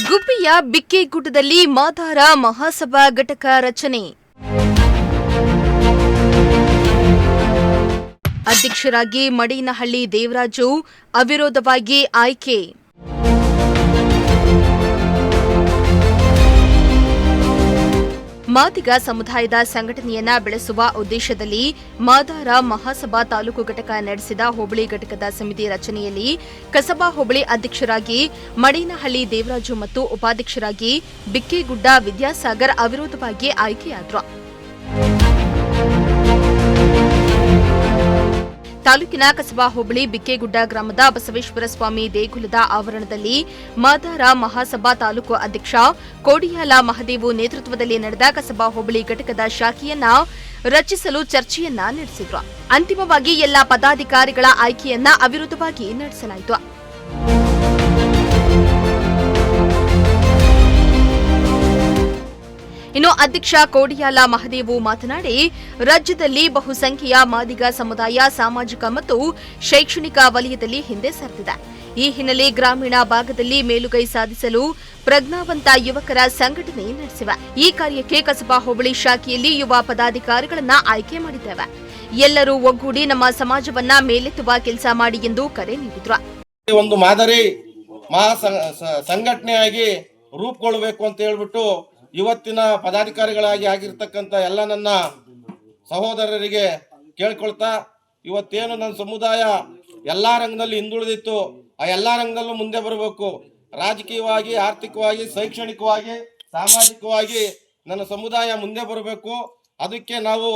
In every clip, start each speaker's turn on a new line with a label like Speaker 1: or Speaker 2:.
Speaker 1: ಗುಬ್ಬಿಯ ಬಿಕ್ಕೆಗುಡ್ಡದಲ್ಲಿ ಮಾದಾರ ಮಹಾಸಭಾ ಘಟಕ ರಚನೆ. ಅಧ್ಯಕ್ಷರಾಗಿ ಮಡೇನಹಳ್ಳಿ ದೇವರಾಜು ಅವಿರೋಧವಾಗಿ ಆಯ್ಕೆ. ಮಾದಿಗ ಸಮುದಾಯದ ಸಂಘಟನೆಯನ್ನ ಬೆಳೆಸುವ ಉದ್ದೇಶದಲ್ಲಿ ಮಾದಾರ ಮಹಾಸಭಾ ತಾಲೂಕು ಘಟಕ ನಡೆಸಿದ ಹೋಬಳಿ ಘಟಕದ ಸಮಿತಿ ರಚನೆಯಲ್ಲಿ ಕಸಬಾ ಹೋಬಳಿ ಅಧ್ಯಕ್ಷರಾಗಿ ಮಡೇನಹಳ್ಳಿ ದೇವರಾಜು ಮತ್ತು ಉಪಾಧ್ಯಕ್ಷರಾಗಿ ಬಿಕ್ಕೆಗುಡ್ಡ ವಿದ್ಯಾಸಾಗರ್ ಅವಿರೋಧವಾಗಿ ಆಯ್ಕೆಯಾದರು. ತಾಲೂಕಿನ ಕಸಬಾ ಹೋಬಳಿ ಬಿಕ್ಕೆಗುಡ್ಡ ಗ್ರಾಮದ ಬಸವೇಶ್ವರ ಸ್ವಾಮಿ ದೇಗುಲದ ಆವರಣದಲ್ಲಿ ಮಾದಾರ ಮಹಾಸಭಾ ತಾಲೂಕು ಅಧ್ಯಕ್ಷ ಕೋಡಿಯಾಲ ಮಹದೇವು ನೇತೃತ್ವದಲ್ಲಿ ನಡೆದ ಕಸಬಾ ಹೋಬಳಿ ಘಟಕದ ಶಾಖೆಯನ್ನ ರಚಿಸಲು ಚರ್ಚೆಯನ್ನ ನಡೆಸಿದ್ರು. ಅಂತಿಮವಾಗಿ ಎಲ್ಲಾ ಪದಾಧಿಕಾರಿಗಳ ಆಯ್ಕೆಯನ್ನ ಅವಿರೋಧವಾಗಿ ನಡೆಸಲಾಯಿತು. ಇನ್ನು ಅಧ್ಯಕ್ಷ ಕೋಡಿಯಾಲ ಮಹದೇವು ಮಾತನಾಡಿ, ರಾಜ್ಯದಲ್ಲಿ ಬಹುಸಂಖ್ಯೆಯ ಮಾದಿಗ ಸಮುದಾಯ ಸಾಮಾಜಿಕ ಮತ್ತು ಶೈಕ್ಷಣಿಕ ವಲಯದಲ್ಲಿ ಹಿಂದೆ ಸರಿದಿದೆ. ಈ ಹಿನ್ನೆಲೆ ಗ್ರಾಮೀಣ ಭಾಗದಲ್ಲಿ ಮೇಲುಗೈ ಸಾಧಿಸಲು ಪ್ರಜ್ಞಾವಂತ ಯುವಕರ ಸಂಘಟನೆ ನಡೆಸಿವೆ. ಈ ಕಾರ್ಯಕ್ಕೆ ಕಸಬಾ ಹೋಬಳಿ ಶಾಖೆಯಲ್ಲಿ ಯುವ ಪದಾಧಿಕಾರಿಗಳನ್ನ ಆಯ್ಕೆ ಮಾಡಿದ್ದೇವೆ. ಎಲ್ಲರೂ ಒಗ್ಗೂಡಿ ನಮ್ಮ ಸಮಾಜವನ್ನ ಮೇಲೆತ್ತುವ ಕೆಲಸ ಮಾಡಿ ಎಂದು ಕರೆ ನೀಡಿದ್ರು.
Speaker 2: ಒಂದು ಮಾದರಿ ಮಹಾ ಸಂಘಟನೆಯಾಗಿ ರೂಪುಗೊಳ್ಳಬೇಕು ಅಂತ ಹೇಳ್ಬಿಟ್ಟು ಇವತ್ತಿನ ಪದಾಧಿಕಾರಿಗಳಾಗಿ ಆಗಿರ್ತಕ್ಕಂಥ ಎಲ್ಲ ನನ್ನ ಸಹೋದರರಿಗೆ ಕೇಳ್ಕೊಳ್ತಾ, ಇವತ್ತೇನು ನನ್ನ ಸಮುದಾಯ ಎಲ್ಲ ರಂಗದಲ್ಲಿ ಹಿಂದುಳಿದಿತ್ತು, ಆ ಎಲ್ಲ ರಂಗದಲ್ಲೂ ಮುಂದೆ ಬರಬೇಕು. ರಾಜಕೀಯವಾಗಿ, ಆರ್ಥಿಕವಾಗಿ, ಶೈಕ್ಷಣಿಕವಾಗಿ, ಸಾಮಾಜಿಕವಾಗಿ ನನ್ನ ಸಮುದಾಯ ಮುಂದೆ ಬರಬೇಕು. ಅದಕ್ಕೆ ನಾವು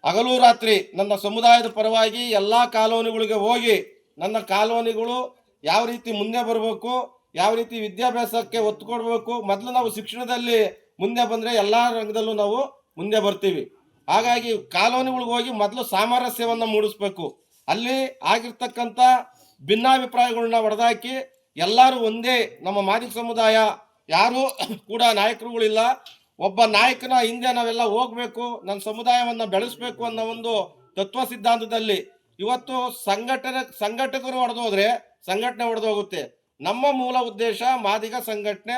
Speaker 2: ಹಗಲು ರಾತ್ರಿ ನನ್ನ ಸಮುದಾಯದ ಪರವಾಗಿ ಎಲ್ಲ ಕಾಲೋನಿಗಳಿಗೆ ಹೋಗಿ ನನ್ನ ಕಾಲೋನಿಗಳು ಯಾವ ರೀತಿ ಮುಂದೆ ಬರಬೇಕು, ಯಾವ ರೀತಿ ವಿದ್ಯಾಭ್ಯಾಸಕ್ಕೆ ಒತ್ತು ಕೊಡಬೇಕು. ಮೊದಲು ನಾವು ಶಿಕ್ಷಣದಲ್ಲಿ ಮುಂದೆ ಬಂದರೆ ಎಲ್ಲ ರಂಗದಲ್ಲೂ ನಾವು ಮುಂದೆ ಬರ್ತೀವಿ. ಹಾಗಾಗಿ ಕಾಲೋನಿಗಳಿಗೆ ಹೋಗಿ ಮೊದಲು ಸಾಮರಸ್ಯವನ್ನು ಮೂಡಿಸ್ಬೇಕು. ಅಲ್ಲಿ ಆಗಿರ್ತಕ್ಕಂಥ ಭಿನ್ನಾಭಿಪ್ರಾಯಗಳನ್ನ ಹೊಡೆದಾಕಿ ಎಲ್ಲರೂ ಒಂದೇ. ನಮ್ಮ ಮಾದಿಗ ಸಮುದಾಯ ಯಾರೂ ಕೂಡ ನಾಯಕರುಗಳಿಲ್ಲ. ಒಬ್ಬ ನಾಯಕನ ಹಿಂದೆ ನಾವೆಲ್ಲ ಹೋಗಬೇಕು, ನನ್ನ ಸಮುದಾಯವನ್ನು ಬೆಳೆಸಬೇಕು ಅನ್ನೋ ಒಂದು ತತ್ವ ಸಿದ್ಧಾಂತದಲ್ಲಿ ಇವತ್ತು ಸಂಘಟಕರು ಹೊಡೆದೋದ್ರೆ ಸಂಘಟನೆ ಹೊಡೆದೋಗುತ್ತೆ. ನಮ್ಮ ಮೂಲ ಉದ್ದೇಶ ಮಾದಿಗ ಸಂಘಟನೆ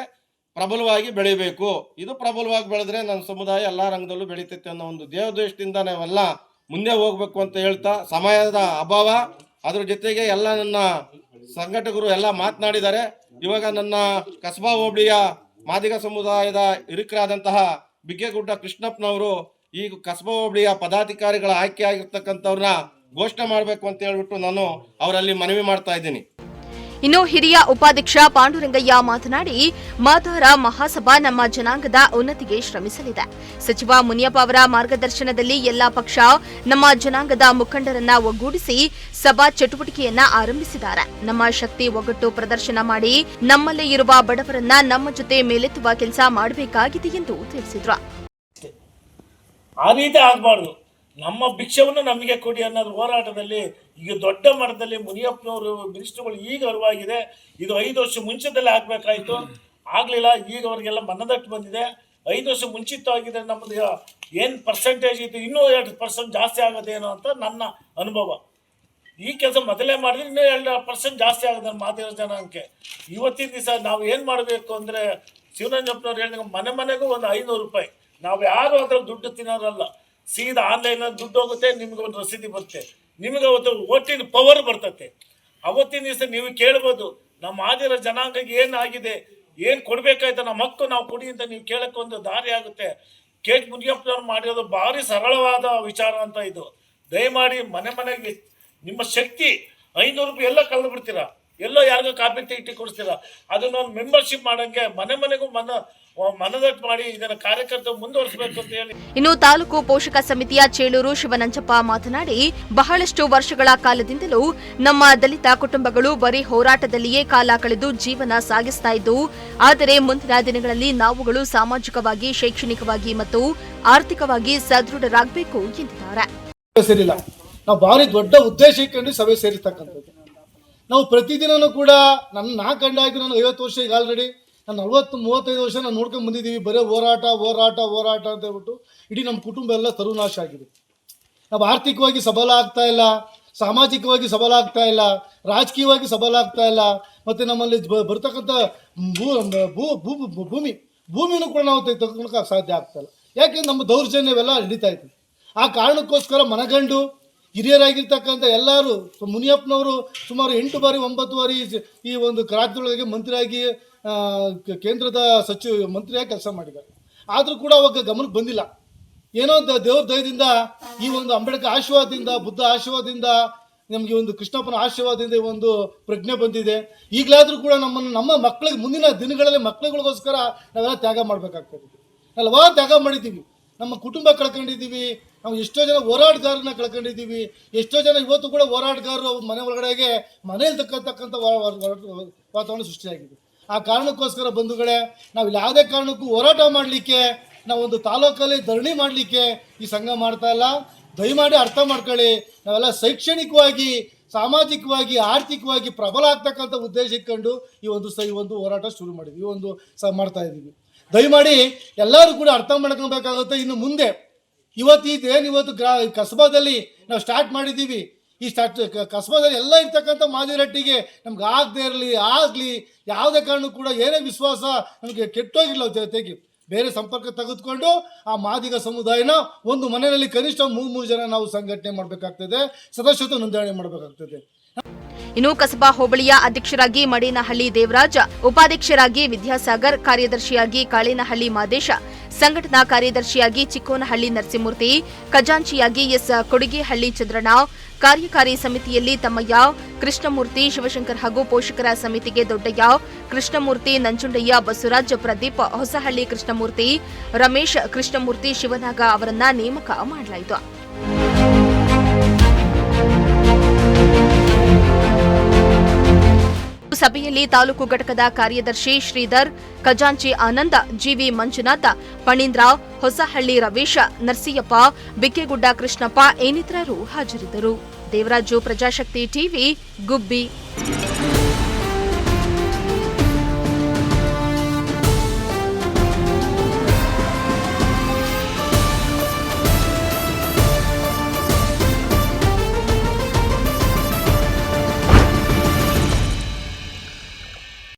Speaker 2: ಪ್ರಬಲವಾಗಿ ಬೆಳಿಬೇಕು. ಇದು ಪ್ರಬಲವಾಗಿ ಬೆಳೆದ್ರೆ ನನ್ನ ಸಮುದಾಯ ಎಲ್ಲ ರಂಗದಲ್ಲೂ ಬೆಳೀತೈತೆ ಅನ್ನೋ ಒಂದು ದೇವೋದ್ದೇಶದಿಂದ ನಾವೆಲ್ಲ ಮುಂದೆ ಹೋಗ್ಬೇಕು ಅಂತ ಹೇಳ್ತಾ, ಸಮಯದ ಅಭಾವ, ಅದ್ರ ಜೊತೆಗೆ ಎಲ್ಲ ನನ್ನ ಸಂಘಟಕರು ಎಲ್ಲ ಮಾತನಾಡಿದ್ದಾರೆ. ಇವಾಗ ನನ್ನ ಕಸಬಾ ಹೋಬಳಿಯ ಮಾದಿಗ ಸಮುದಾಯದ ಹಿರಿಕರಾದಂತಹ ಬಿಕ್ಕೆಗುಡ್ಡ ಕೃಷ್ಣಪ್ಪನವರು ಈ ಕಸಬಾ ಹೋಬಳಿಯ ಪದಾಧಿಕಾರಿಗಳ ಆಯ್ಕೆ ಆಗಿರ್ತಕ್ಕಂಥವ್ರನ್ನ ಘೋಷಣೆ ಮಾಡಬೇಕು ಅಂತ ಹೇಳ್ಬಿಟ್ಟು ನಾನು ಅವರಲ್ಲಿ ಮನವಿ ಮಾಡ್ತಾ ಇದ್ದೀನಿ.
Speaker 1: ಇನ್ನು ಹಿರಿಯ ಉಪಾಧ್ಯಕ್ಷ ಪಾಂಡುರಂಗಯ್ಯ ಮಾತನಾಡಿ, ಮಾದಾರ ಮಹಾಸಭಾ ನಮ್ಮ ಜನಾಂಗದ ಉನ್ನತಿಗೆ ಶ್ರಮಿಸಲಿದೆ. ಸಚಿವ ಮುನಿಯಪ್ಪ ಅವರ ಮಾರ್ಗದರ್ಶನದಲ್ಲಿ ಎಲ್ಲಾ ಪಕ್ಷ ನಮ್ಮ ಜನಾಂಗದ ಮುಖಂಡರನ್ನ ಒಗ್ಗೂಡಿಸಿ ಸಭಾ ಚಟುವಟಿಕೆಯನ್ನ ಆರಂಭಿಸಿದ್ದಾರೆ. ನಮ್ಮ ಶಕ್ತಿ ಒಗ್ಗಟ್ಟು ಪ್ರದರ್ಶನ ಮಾಡಿ ನಮ್ಮಲ್ಲೇ ಇರುವ ಬಡವರನ್ನ ನಮ್ಮ ಜೊತೆ ಮೇಲೆತ್ತುವ ಕೆಲಸ ಮಾಡಬೇಕಾಗಿದೆ ಎಂದು ತಿಳಿಸಿದ್ರು.
Speaker 3: ಆ ರೀತಿ ಆಗಬಾರ್ದು. ನಮ್ಮ ಭಿಕ್ಷವನ್ನು ನಮಗೆ ಕೊಡಿ ಅನ್ನೋದು ಹೋರಾಟದಲ್ಲಿ ಈಗ ದೊಡ್ಡ ಮಟ್ಟದಲ್ಲಿ ಮುನಿಯಪ್ಪನವರು ಮಿನಿಸ್ಟ್ರುಗಳು ಈಗ ಅರಿವಾಗಿದೆ. ಇದು 5 ವರ್ಷ ಮುಂಚಿತದಲ್ಲಿ ಆಗಬೇಕಾಯಿತು, ಆಗಲಿಲ್ಲ. ಈಗ ಅವರಿಗೆಲ್ಲ ಮನದಟ್ಟು ಬಂದಿದೆ. 5 ವರ್ಷ ಮುಂಚಿತವಾಗಿದ್ದರೆ ನಮ್ಮದು ಏನು ಪರ್ಸೆಂಟೇಜ್ ಇತ್ತು ಇನ್ನೂ 2% ಜಾಸ್ತಿ ಆಗೋದೇನೋ ಅಂತ ನನ್ನ ಅನುಭವ. ಈ ಕೆಲಸ ಮೊದಲೇ ಮಾಡಿದ್ರೆ ಇನ್ನೂ 2% ಜಾಸ್ತಿ ಆಗೋದು ಮಾದಿಗ ಜನಾಂಗಕ್ಕೆ. ಇವತ್ತಿನ ದಿವಸ ನಾವು ಏನು ಮಾಡಬೇಕು ಅಂದರೆ, ಶಿವನಂಜಪ್ಪನವ್ರು ಹೇಳಿದಾಗ ಮನೆ ಮನೆಗೂ ಒಂದು 500 ರೂಪಾಯಿ. ನಾವು ಯಾರು ಅದ್ರಲ್ಲಿ ದುಡ್ಡು ತಿನ್ನೋರಲ್ಲ. ಸೀದಾ ಆನ್ಲೈನಲ್ಲಿ ದುಡ್ಡು ಹೋಗುತ್ತೆ, ನಿಮ್ಗೆ ಒಂದು ರಸೀದಿ ಬರುತ್ತೆ, ನಿಮಗೆ ಅವತ್ತು ಓಟಿನ ಪವರ್ ಬರ್ತತೆ. ಅವತ್ತಿನ ದಿವಸ ನೀವು ಕೇಳ್ಬೋದು, ನಮ್ಮ ಮಾದಿಗ ಜನಾಂಗಕ್ಕೆ ಏನಾಗಿದೆ, ಏನು ಕೊಡಬೇಕಾಯ್ತು ನಮ್ಮ ಹಕ್ಕು ನಾವು ಕೊಡಿ ಅಂತ ನೀವು ಕೇಳಕ್ಕೆ ಒಂದು ದಾರಿ ಆಗುತ್ತೆ. ಕೆ ಎಚ್ ಮುನಿಯಪ್ಪನವ್ರು ಮಾಡಿರೋದು ಭಾರಿ ಸರಳವಾದ ವಿಚಾರ ಅಂತ. ಇದು ದಯಮಾಡಿ ಮನೆ ಮನೆಗೆ ನಿಮ್ಮ ಶಕ್ತಿ 500 ರೂಪಾಯಿ ಎಲ್ಲ ಕಳೆದು ಬಿಡ್ತೀರಾ, ಎಲ್ಲೋ ಯಾರಿಗೋ ಕಾಪಿ ಇಟ್ಟು ಕೊಡಿಸ್ತೀರಾ. ಅದನ್ನ ಒಂದು ಮೆಂಬರ್ಶಿಪ್ ಮಾಡೋಂಗೆ ಮನೆ ಮನೆಗೂ ಮನದಟ್ಟು ಮಾಡಿ ಇದನ್ನು ಕಾರ್ಯಕರ್ತರು ಮುಂದುವರಿಸಬೇಕು ಅಂತ ಹೇಳಿ.
Speaker 1: ಇನ್ನು ತಾಲೂಕು ಪೋಷಕ ಸಮಿತಿಯ ಚೇಳೂರು ಶಿವನಂಜಪ್ಪ ಮಾತನಾಡಿ, ಬಹಳಷ್ಟು ವರ್ಷಗಳ ಕಾಲದಿಂದಲೂ ನಮ್ಮ ದಲಿತ ಕುಟುಂಬಗಳು ಬರೀ ಹೋರಾಟದಲ್ಲಿಯೇ ಕಾಲ ಕಳೆದು ಜೀವನ ಸಾಗಿಸ್ತಾ ಇದ್ದು, ಆದರೆ ಮುಂದಿನ ದಿನಗಳಲ್ಲಿ ನಾವುಗಳು ಸಾಮಾಜಿಕವಾಗಿ, ಶೈಕ್ಷಣಿಕವಾಗಿ ಮತ್ತು ಆರ್ಥಿಕವಾಗಿ ಸದೃಢರಾಗಬೇಕು ಎಂದಿದ್ದಾರೆ.
Speaker 4: ನಾವು ಭಾರಿ ದೊಡ್ಡ ಉದ್ದೇಶ ಇಟ್ಕೊಂಡು ಸಭೆ ಸೇರಿರ್ತಕ್ಕಂಥದ್ದು. ನಾವು ಪ್ರತಿದಿನನೂ ಕೂಡ ನಾ ಕಂಡಾಗಿ ನಾನು 50 ವರ್ಷ ಈಗ ಆಲ್ರೆಡಿ ನಾನು 40-35 ವರ್ಷ ನಾನು ನೋಡ್ಕೊಂಡು ಬಂದಿದ್ದೀವಿ. ಬರೀ ಹೋರಾಟ ಅಂತ ಹೇಳ್ಬಿಟ್ಟು ಇಡೀ ನಮ್ಮ ಕುಟುಂಬ ಎಲ್ಲ ಸರ್ವನಾಶ ಆಗಿದೆ. ನಾವು ಆರ್ಥಿಕವಾಗಿ ಸಬಲ ಆಗ್ತಾ ಇಲ್ಲ, ಸಾಮಾಜಿಕವಾಗಿ ಸಬಲ ಆಗ್ತಾ ಇಲ್ಲ, ರಾಜಕೀಯವಾಗಿ ಸಬಲ ಆಗ್ತಾ ಇಲ್ಲ. ಮತ್ತು ನಮ್ಮಲ್ಲಿ ಬರ್ತಕ್ಕಂಥ ಭೂಮಿನೂ ಕೂಡ ನಾವು ತೆಗೆದುಕೊಳ್ಳೋಕೆ ಸಾಧ್ಯ ಆಗ್ತಾಯಿಲ್ಲ. ಯಾಕೆಂದ್ರೆ ನಮ್ಮ ದೌರ್ಜನ್ಯವೆಲ್ಲ ನಡೀತಾ ಇತ್ತು. ಆ ಕಾರಣಕ್ಕೋಸ್ಕರ ಮನಗಂಡು ಹಿರಿಯರಾಗಿರ್ತಕ್ಕಂಥ ಎಲ್ಲರೂ ಮುನಿಯಪ್ಪನವರು ಸುಮಾರು 8 ಬಾರಿ 9 ಬಾರಿ ಈ ಒಂದು ರಾಜ್ಯದೊಳಗೆ ಮಂತ್ರಿಯಾಗಿ ಕೇಂದ್ರದ ಮಂತ್ರಿಯಾಗಿ ಕೆಲಸ ಮಾಡಿದ್ದಾರೆ. ಆದರೂ ಕೂಡ ಅವಾಗ ಗಮನಕ್ಕೆ ಬಂದಿಲ್ಲ. ಏನೋ ದೇವ್ರ ದಯದಿಂದ ಈ ಒಂದು ಅಂಬೇಡ್ಕರ್ ಆಶೀರ್ವಾದದಿಂದ, ಬುದ್ಧ ಆಶೀರ್ವಾದದಿಂದ, ನಮಗೆ ಒಂದು ಕೃಷ್ಣಪ್ಪನ ಆಶೀರ್ವಾದದಿಂದ ಈ ಒಂದು ಪ್ರಜ್ಞೆ ಬಂದಿದೆ. ಈಗಲಾದರೂ ಕೂಡ ನಮ್ಮ ಮಕ್ಕಳಿಗೆ ಮುಂದಿನ ದಿನಗಳಲ್ಲಿ ಮಕ್ಕಳುಗಳಿಗೋಸ್ಕರ ನಾವೆಲ್ಲ ತ್ಯಾಗ ಮಾಡಬೇಕಾಗ್ತದೆ. ಹಲವಾರು ತ್ಯಾಗ ಮಾಡಿದ್ದೀವಿ, ನಮ್ಮ ಕುಟುಂಬ ಕಳ್ಕೊಂಡಿದ್ದೀವಿ, ನಾವು ಎಷ್ಟೋ ಜನ ಹೋರಾಟಗಾರರನ್ನ ಕಳ್ಕೊಂಡಿದ್ದೀವಿ, ಎಷ್ಟೋ ಜನ ಇವತ್ತು ಕೂಡ ಹೋರಾಟಗಾರರು ಮನೆ ಒಳಗಡೆಗೆ ಮನೇಲಿ ತಕ್ಕಂಥ ವಾತಾವರಣ ಸೃಷ್ಟಿಯಾಗಿದೆ. ಆ ಕಾರಣಕ್ಕೋಸ್ಕರ ಬಂಧುಗಳೇ, ನಾವು ಯಾವುದೇ ಕಾರಣಕ್ಕೂ ಹೋರಾಟ ಮಾಡಲಿಕ್ಕೆ, ನಾವೊಂದು ತಾಲೂಕಲ್ಲಿ ಧರಣಿ ಮಾಡಲಿಕ್ಕೆ ಈ ಸಂಘ ಮಾಡ್ತಾ ಇಲ್ಲ. ದಯಮಾಡಿ ಅರ್ಥ ಮಾಡ್ಕೊಳ್ಳಿ. ನಾವೆಲ್ಲ ಶೈಕ್ಷಣಿಕವಾಗಿ, ಸಾಮಾಜಿಕವಾಗಿ, ಆರ್ಥಿಕವಾಗಿ ಪ್ರಬಲ ಆಗ್ತಕ್ಕಂಥ ಉದ್ದೇಶ ಇಟ್ಕೊಂಡು ಈ ಒಂದು ಹೋರಾಟ ಶುರು ಮಾಡಿದ್ವಿ, ಈ ಒಂದು ಮಾಡ್ತಾ ಇದ್ದೀವಿ. ದಯಮಾಡಿ ಎಲ್ಲರೂ ಕೂಡ ಅರ್ಥ ಮಾಡ್ಕೊಬೇಕಾಗುತ್ತೆ. ಇನ್ನು ಮುಂದೆ ಇವತ್ತು ಕಸಬಾದಲ್ಲಿ ನಾವು ಸ್ಟಾರ್ಟ್ ಮಾಡಿದ್ದೀವಿ. ಈ ಕಸಬಾದಲ್ಲಿ ಎಲ್ಲ ಇರ್ತಕ್ಕಂಥ ಮಾದಿರಟ್ಟಿಗೆ ನಮ್ಗೆ ಆಗಲಿ ಯಾವುದೇ ಕಾರಣಕ್ಕೂ ಕೂಡ ಏನೇ ವಿಶ್ವಾಸ ನಮಗೆ ಕೆಟ್ಟೋಗಿಲ್ಲ ಜೊತೆಗೆ ಬೇರೆ ಸಂಪರ್ಕ ತೆಗೆದುಕೊಂಡು ಆ ಮಾದಿಗ ಸಮುದಾಯನ ಒಂದು ಮನೆಯಲ್ಲಿ ಕನಿಷ್ಠ 3 ಜನ ನಾವು ಸಂಘಟನೆ ಮಾಡಬೇಕಾಗ್ತದೆ, ಸದಸ್ಯತ್ವ ನೋಂದಣಿ ಮಾಡಬೇಕಾಗ್ತದೆ.
Speaker 1: ಇನ್ನು ಕಸಬಾ ಹೋಬಳಿಯ ಅಧ್ಯಕ್ಷರಾಗಿ ಮಡೇನಹಳ್ಳಿ ದೇವರಾಜ, ಉಪಾಧ್ಯಕ್ಷರಾಗಿ ವಿದ್ಯಾಸಾಗರ್, ಕಾರ್ಯದರ್ಶಿಯಾಗಿ ಕಾಳೇನಹಳ್ಳಿ ಮಾದೇಶ, ಸಂಘಟನಾ ಕಾರ್ಯದರ್ಶಿಯಾಗಿ ಚಿಕ್ಕೋನಹಳ್ಳಿ ನರಸಿಂಹಮೂರ್ತಿ, ಖಜಾಂಚಿಯಾಗಿ ಎಸ್ ಕೊಡಿಗೆಹಳ್ಳಿ ಚಂದ್ರಣ್ಣ, ಕಾರ್ಯಕಾರಿ ಸಮಿತಿಯಲ್ಲಿ ತಮ್ಮಯ್ಯ, ಕೃಷ್ಣಮೂರ್ತಿ, ಶಿವಶಂಕರ್ ಹಾಗೂ ಪೋಷಕರ ಸಮಿತಿಗೆ ದೊಡ್ಡಯ್ಯ, ಕೃಷ್ಣಮೂರ್ತಿ, ನಂಜುಂಡಯ್ಯ, ಬಸವರಾಜ್, ಪ್ರದೀಪ್, ಹೊಸಹಳ್ಳಿ ಕೃಷ್ಣಮೂರ್ತಿ, ರಮೇಶ್, ಕೃಷ್ಣಮೂರ್ತಿ, ಶಿವನಾಗ ಅವರನ್ನ ನೇಮಕ ಮಾಡಲಾಯಿತು. ಸಭೆಯಲ್ಲಿ ತಾಲೂಕು ಘಟಕದ ಕಾರ್ಯದರ್ಶಿ ಶ್ರೀಧರ್, ಖಜಾಂಚಿ ಆನಂದ, ಜಿವಿ ಮಂಜುನಾಥ, ಪಣೀಂದ್ರ, ಹೊಸಹಳ್ಳಿ ರವೇಶ, ನರಸಿಯಪ್ಪ, ಬಿಕ್ಕೆಗುಡ್ಡ ಕೃಷ್ಣಪ್ಪ ಇನ್ನಿತರರು ಹಾಜರಿದ್ದರು. ದೇವರಾಜು, ಪ್ರಜಾಶಕ್ತಿ ಟಿವಿ, ಗುಬ್ಬಿ.